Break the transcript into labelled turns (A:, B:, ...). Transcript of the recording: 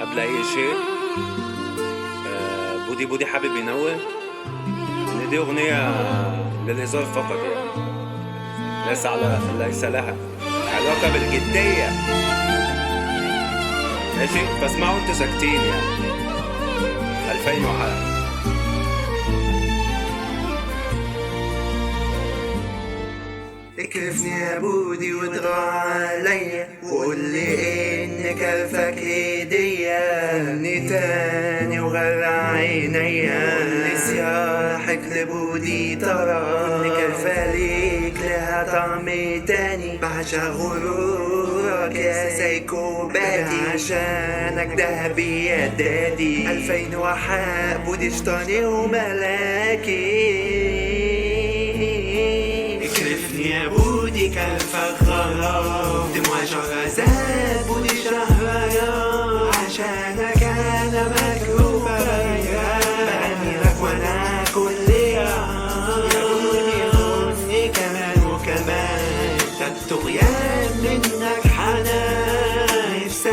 A: قبل اي شيء بودي حابب ينوه ان دي اغنية للهزار فقط، يعني ليس لها علاقة بالجدية. ماشي، فاسمعوا انتوا ساكتين يعني. 2001.
B: اكرفني يا بودي وادغى عليا وقول لي ان كلفك هدية اني تاني وغرى عينيا قولي سياحك لبودي ترى ان كلفة ليك لها طعم تاني بعشق غرورك يا سايكوباتي عشانك دهبي يا دادي 2001 بودي شطاني وملاكي اكرفني يا بودي كلفك غرام دموع شهرزاد بودي شهريار عشانك انا مكروبة بغني لك وانا كلية يا بودي خدني كمان وكمان ده الطغيان منك حنان نفسي